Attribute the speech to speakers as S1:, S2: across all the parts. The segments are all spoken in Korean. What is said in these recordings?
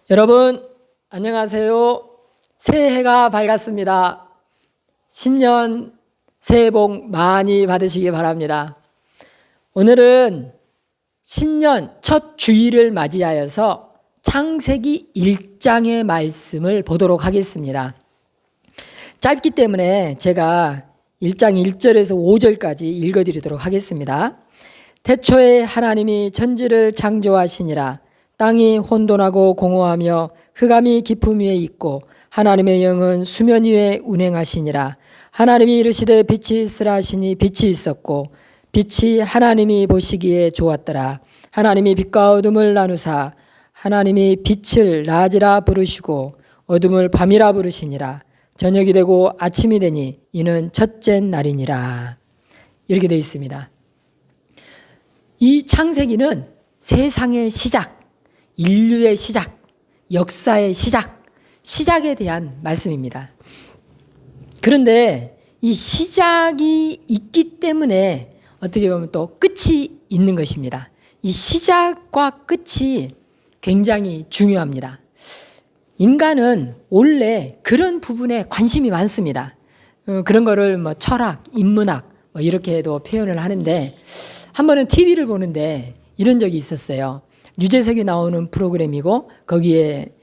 S1: 여러분 안녕하세요. 새해가 밝았습니다. 신년 새해 복 많이 받으시기 바랍니다. 오늘은 신년 첫 주일을 맞이하여서 창세기 1장의 말씀을 보도록 하겠습니다. 짧기 때문에 제가 1장 1절에서 5절까지 읽어드리도록 하겠습니다. 태초에 하나님이 천지를 창조하시니라. 땅이 혼돈하고 공허하며 흑암이 깊음 위에 있고 하나님의 영은 수면 위에 운행하시니라. 하나님이 이르시되 빛이 있으라 하시니 빛이 있었고 빛이 하나님이 보시기에 좋았더라. 하나님이 빛과 어둠을 나누사 하나님이 빛을 낮이라 부르시고 어둠을 밤이라 부르시니라. 저녁이 되고 아침이 되니 이는 첫째 날이니라. 이렇게 되어 있습니다. 이 창세기는 세상의 시작, 인류의 시작, 역사의 시작, 시작에 대한 말씀입니다. 그런데 이 시작이 있기 때문에 어떻게 보면 또 끝이 있는 것입니다. 이 시작과 끝이 굉장히 중요합니다. 인간은 원래 그런 부분에 관심이 많습니다. 그런 거를 철학, 인문학 이렇게도 표현을 하는데 한 번은 TV를 보는데 이런 적이 있었어요. 유재석이 나오는 프로그램이고 거기에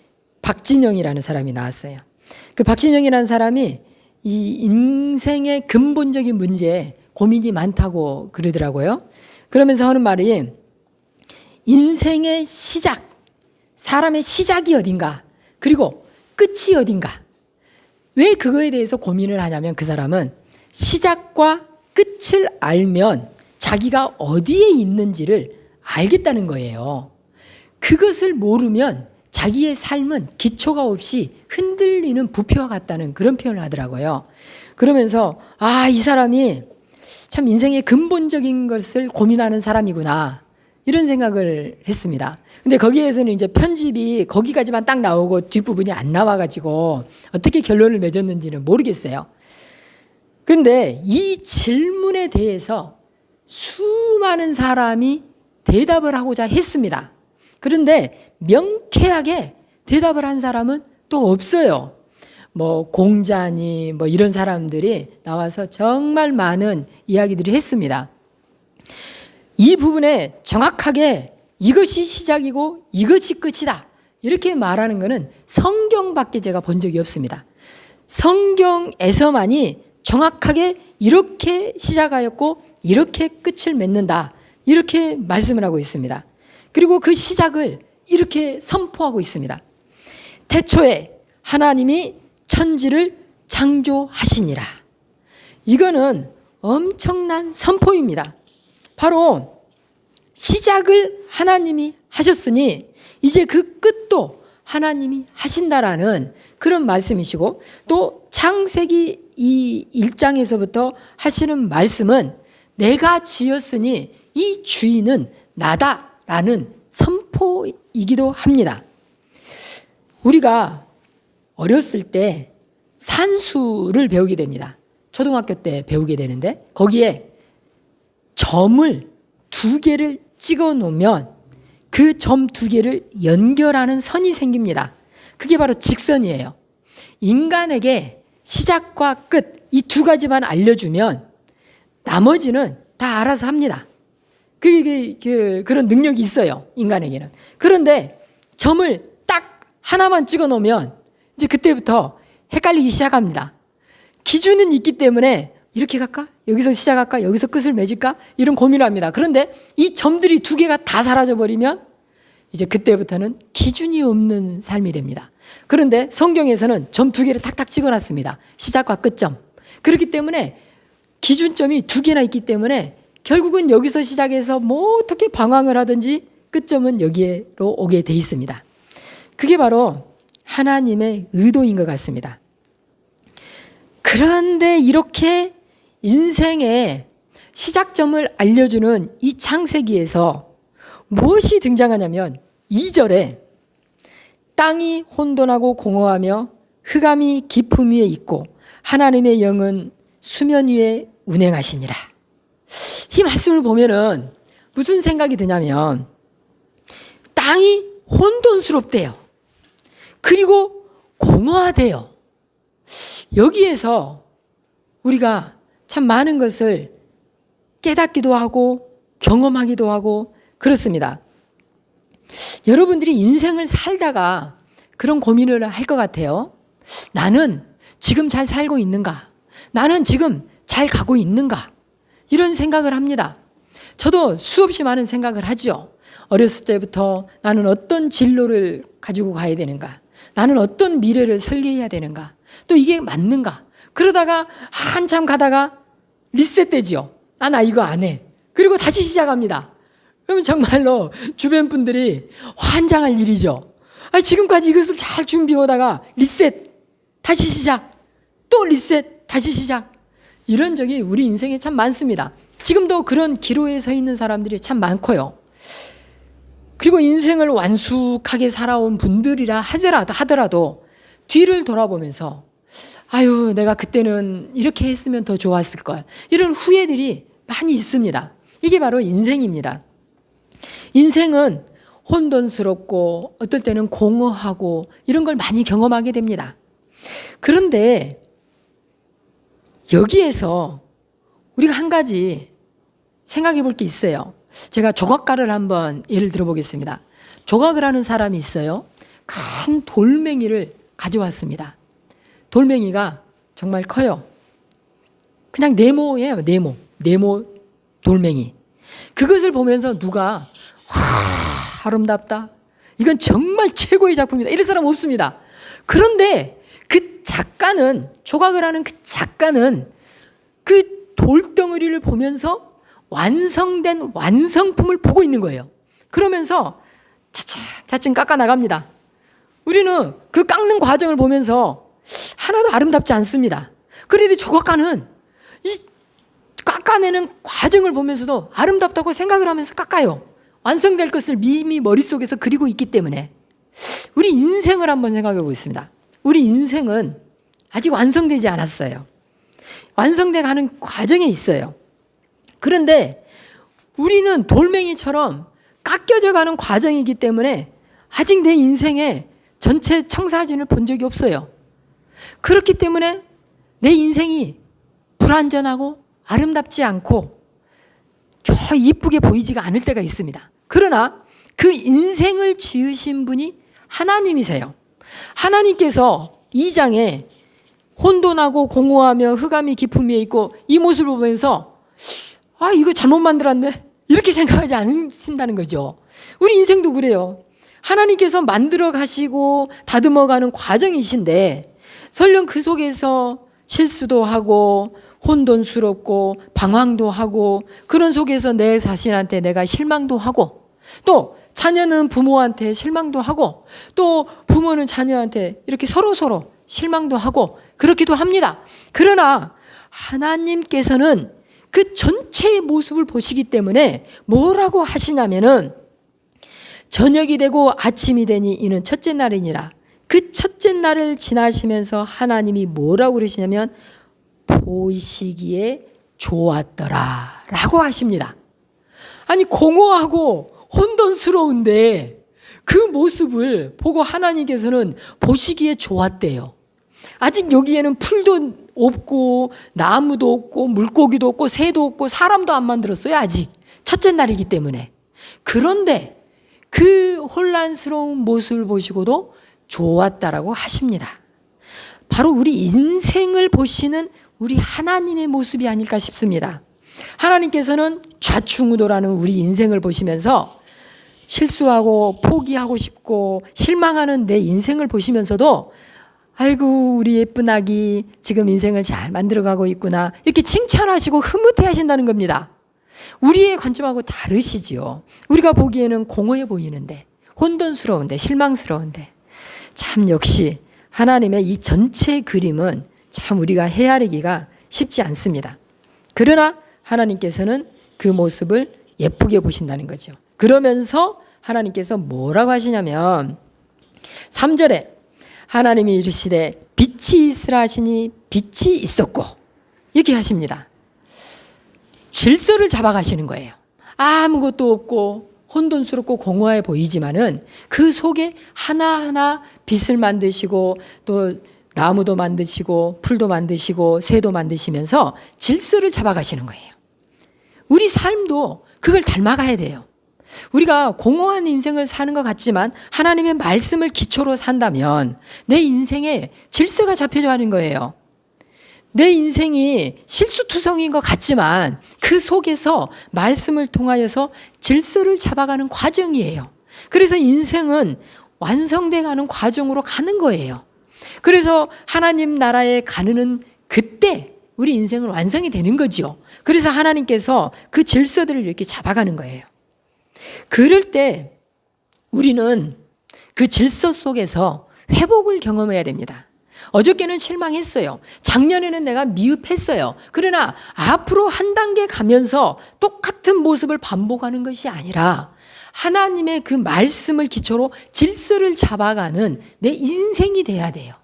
S1: 박진영이라는 사람이 나왔어요. 그 박진영이라는 사람이 이 인생의 근본적인 문제에 고민이 많다고 그러더라고요. 그러면서 하는 말이 인생의 시작, 사람의 시작이 어딘가, 그리고 끝이 어딘가. 왜 그거에 대해서 고민을 하냐면 그 사람은 시작과 끝을 알면 자기가 어디에 있는지를 알겠다는 거예요. 그것을 모르면 자기의 삶은 기초가 없이 흔들리는 부피와 같다는 그런 표현을 하더라고요. 그러면서 이 사람이 참 인생의 근본적인 것을 고민하는 사람이구나 이런 생각을 했습니다. 근데 거기에서는 이제 편집이 거기까지만 딱 나오고 뒷부분이 안 나와가지고 어떻게 결론을 맺었는지는 모르겠어요. 근데 이 질문에 대해서 수많은 사람이 대답을 하고자 했습니다. 그런데 명쾌하게 대답을 한 사람은 또 없어요. 공자니 이런 사람들이 나와서 정말 많은 이야기들을 했습니다. 이 부분에 정확하게 이것이 시작이고 이것이 끝이다 이렇게 말하는 것은 성경밖에 제가 본 적이 없습니다. 성경에서만이 정확하게 이렇게 시작하였고 이렇게 끝을 맺는다 이렇게 말씀을 하고 있습니다. 그리고 그 시작을 이렇게 선포하고 있습니다. 태초에 하나님이 천지를 창조하시니라. 이거는 엄청난 선포입니다. 바로 시작을 하나님이 하셨으니 이제 그 끝도 하나님이 하신다라는 그런 말씀이시고, 또 창세기 이 1장에서부터 하시는 말씀은 내가 지었으니 이 주인은 나다라는 선포이기도 합니다. 우리가 어렸을 때 산수를 배우게 됩니다. 초등학교 때 배우게 되는데 거기에 점을 2개를 찍어 놓으면 그 점 2개를 연결하는 선이 생깁니다. 그게 바로 직선이에요. 인간에게 시작과 끝 이 2가지만 알려주면 나머지는 다 알아서 합니다. 그런 능력이 있어요, 인간에게는. 그런데 점을 딱 하나만 찍어 놓으면 이제 그때부터 헷갈리기 시작합니다. 기준은 있기 때문에 이렇게 갈까? 여기서 시작할까? 여기서 끝을 맺을까? 이런 고민을 합니다. 그런데 이 점들이 2개가 다 사라져버리면 이제 그때부터는 기준이 없는 삶이 됩니다. 그런데 성경에서는 점 2개를 탁탁 찍어놨습니다. 시작과 끝점. 그렇기 때문에 기준점이 2개나 있기 때문에 결국은 여기서 시작해서 어떻게 방황을 하든지 끝점은 여기로 오게 돼 있습니다. 그게 바로 하나님의 의도인 것 같습니다. 그런데 이렇게 인생의 시작점을 알려주는 이 창세기에서 무엇이 등장하냐면 2절에 땅이 혼돈하고 공허하며 흑암이 깊음 위에 있고 하나님의 영은 수면 위에 운행하시니라. 이 말씀을 보면은 무슨 생각이 드냐면 땅이 혼돈스럽대요. 그리고 공허하대요. 여기에서 우리가 참 많은 것을 깨닫기도 하고 경험하기도 하고 그렇습니다. 여러분들이 인생을 살다가 그런 고민을 할 것 같아요. 나는 지금 잘 살고 있는가? 나는 지금 잘 가고 있는가? 이런 생각을 합니다. 저도 수없이 많은 생각을 하죠. 어렸을 때부터 나는 어떤 진로를 가지고 가야 되는가? 나는 어떤 미래를 설계해야 되는가? 또 이게 맞는가? 그러다가 한참 가다가 리셋되지요. 나 이거 안 해. 그리고 다시 시작합니다. 그러면 정말로 주변 분들이 환장할 일이죠. 지금까지 이것을 잘 준비하다가 리셋, 다시 시작, 또 리셋, 다시 시작. 이런 적이 우리 인생에 참 많습니다. 지금도 그런 기로에 서 있는 사람들이 참 많고요. 그리고 인생을 완숙하게 살아온 분들이라 하더라도 뒤를 돌아보면서 아유, 내가 그때는 이렇게 했으면 더 좋았을 걸. 이런 후회들이 많이 있습니다. 이게 바로 인생입니다. 인생은 혼돈스럽고 어떨 때는 공허하고 이런 걸 많이 경험하게 됩니다. 그런데 여기에서 우리가 한 가지 생각해 볼 게 있어요. 제가 조각가를 한번 예를 들어보겠습니다. 조각을 하는 사람이 있어요. 큰 돌멩이를 가져왔습니다. 돌멩이가 정말 커요. 그냥 네모예요. 네모 돌멩이. 그것을 보면서 누가 아름답다. 이건 정말 최고의 작품이다. 이런 사람 없습니다. 그런데 그 작가는, 조각을 하는 그 작가는 그 돌덩어리를 보면서 완성된 완성품을 보고 있는 거예요. 그러면서 차츰 깎아 나갑니다. 우리는 그 깎는 과정을 보면서 하나도 아름답지 않습니다. 그런데 조각가는 이 깎아내는 과정을 보면서도 아름답다고 생각을 하면서 깎아요. 완성될 것을 이미 머릿속에서 그리고 있기 때문에. 우리 인생을 한번 생각해 보겠습니다. 우리 인생은 아직 완성되지 않았어요. 완성돼 가는 과정에 있어요. 그런데 우리는 돌멩이처럼 깎여져 가는 과정이기 때문에 아직 내 인생의 전체 청사진을 본 적이 없어요. 그렇기 때문에 내 인생이 불완전하고 아름답지 않고 저 이쁘게 보이지가 않을 때가 있습니다. 그러나 그 인생을 지으신 분이 하나님이세요. 하나님께서 이 장에 혼돈하고 공허하며 흑암이 깊음 위에 있고 이 모습을 보면서 이거 잘못 만들었네 이렇게 생각하지 않으신다는 거죠. 우리 인생도 그래요. 하나님께서 만들어 가시고 다듬어 가는 과정이신데 설령 그 속에서 실수도 하고 혼돈스럽고 방황도 하고 그런 속에서 내 자신한테 내가 실망도 하고 또 자녀는 부모한테 실망도 하고 또 부모는 자녀한테 이렇게 서로 실망도 하고 그렇기도 합니다. 그러나 하나님께서는 그 전체의 모습을 보시기 때문에 뭐라고 하시냐면은 저녁이 되고 아침이 되니 이는 첫째 날이니라. 그 첫째 날을 지나시면서 하나님이 뭐라고 그러시냐면 보시기에 좋았더라 라고 하십니다. 아니 공허하고 혼돈스러운데 그 모습을 보고 하나님께서는 보시기에 좋았대요. 아직 여기에는 풀도 없고 나무도 없고 물고기도 없고 새도 없고 사람도 안 만들었어요. 아직 첫째 날이기 때문에. 그런데 그 혼란스러운 모습을 보시고도 좋았다라고 하십니다. 바로 우리 인생을 보시는 우리 하나님의 모습이 아닐까 싶습니다. 하나님께서는 좌충우돌하는 우리 인생을 보시면서 실수하고 포기하고 싶고 실망하는 내 인생을 보시면서도 아이고 우리 예쁜 아기 지금 인생을 잘 만들어가고 있구나 이렇게 칭찬하시고 흐뭇해 하신다는 겁니다. 우리의 관점하고 다르시지요. 우리가 보기에는 공허해 보이는데 혼돈스러운데 실망스러운데 참 역시 하나님의 이 전체 그림은 참 우리가 헤아리기가 쉽지 않습니다. 그러나 하나님께서는 그 모습을 예쁘게 보신다는 거죠. 그러면서 하나님께서 뭐라고 하시냐면 3절에 하나님이 이르시되 빛이 있으라 하시니 빛이 있었고 이렇게 하십니다. 질서를 잡아가시는 거예요. 아무것도 없고 혼돈스럽고 공허해 보이지만은 그 속에 하나하나 빛을 만드시고 또 나무도 만드시고 풀도 만드시고 새도 만드시면서 질서를 잡아가시는 거예요. 우리 삶도 그걸 닮아가야 돼요. 우리가 공허한 인생을 사는 것 같지만 하나님의 말씀을 기초로 산다면 내 인생에 질서가 잡혀가는 거예요. 내 인생이 실수투성인 것 같지만 그 속에서 말씀을 통하여서 질서를 잡아가는 과정이에요. 그래서 인생은 완성돼가는 과정으로 가는 거예요. 그래서 하나님 나라에 가는 그때 우리 인생은 완성이 되는 거죠. 그래서 하나님께서 그 질서들을 이렇게 잡아가는 거예요. 그럴 때 우리는 그 질서 속에서 회복을 경험해야 됩니다. 어저께는 실망했어요. 작년에는 내가 미흡했어요. 그러나 앞으로 한 단계 가면서 똑같은 모습을 반복하는 것이 아니라 하나님의 그 말씀을 기초로 질서를 잡아가는 내 인생이 돼야 돼요.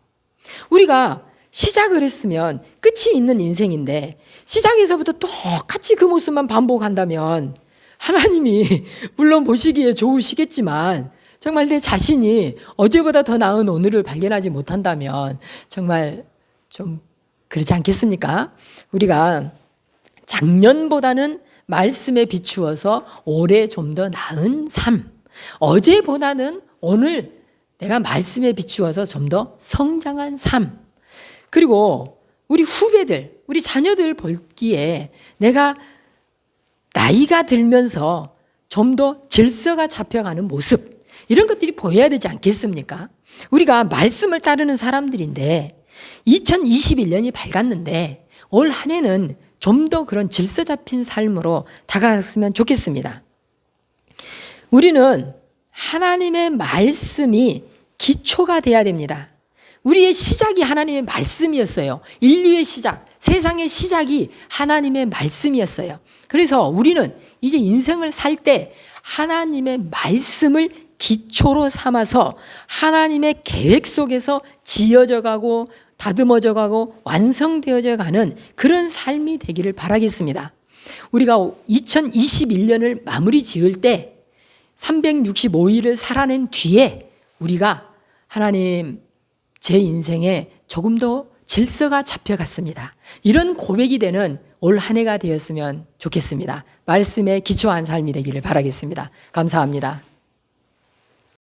S1: 우리가 시작을 했으면 끝이 있는 인생인데 시작에서부터 똑같이 그 모습만 반복한다면 하나님이 물론 보시기에 좋으시겠지만 정말 내 자신이 어제보다 더 나은 오늘을 발견하지 못한다면 정말 좀 그렇지 않겠습니까? 우리가 작년보다는 말씀에 비추어서 올해 좀 더 나은 삶, 어제보다는 오늘 내가 말씀에 비추어서 좀 더 성장한 삶, 그리고 우리 후배들, 우리 자녀들 보기에 내가 나이가 들면서 좀 더 질서가 잡혀가는 모습, 이런 것들이 보여야 되지 않겠습니까? 우리가 말씀을 따르는 사람들인데 2021년이 밝았는데 올 한 해는 좀 더 그런 질서 잡힌 삶으로 다가갔으면 좋겠습니다. 우리는 하나님의 말씀이 기초가 돼야 됩니다. 우리의 시작이 하나님의 말씀이었어요. 인류의 시작, 세상의 시작이 하나님의 말씀이었어요. 그래서 우리는 이제 인생을 살 때 하나님의 말씀을 기초로 삼아서 하나님의 계획 속에서 지어져 가고 다듬어져 가고 완성되어져 가는 그런 삶이 되기를 바라겠습니다. 우리가 2021년을 마무리 지을 때 365일을 살아낸 뒤에 우리가 하나님 제 인생에 조금 더 질서가 잡혀갔습니다. 이런 고백이 되는 올 한 해가 되었으면 좋겠습니다. 말씀에 기초한 삶이 되기를 바라겠습니다. 감사합니다.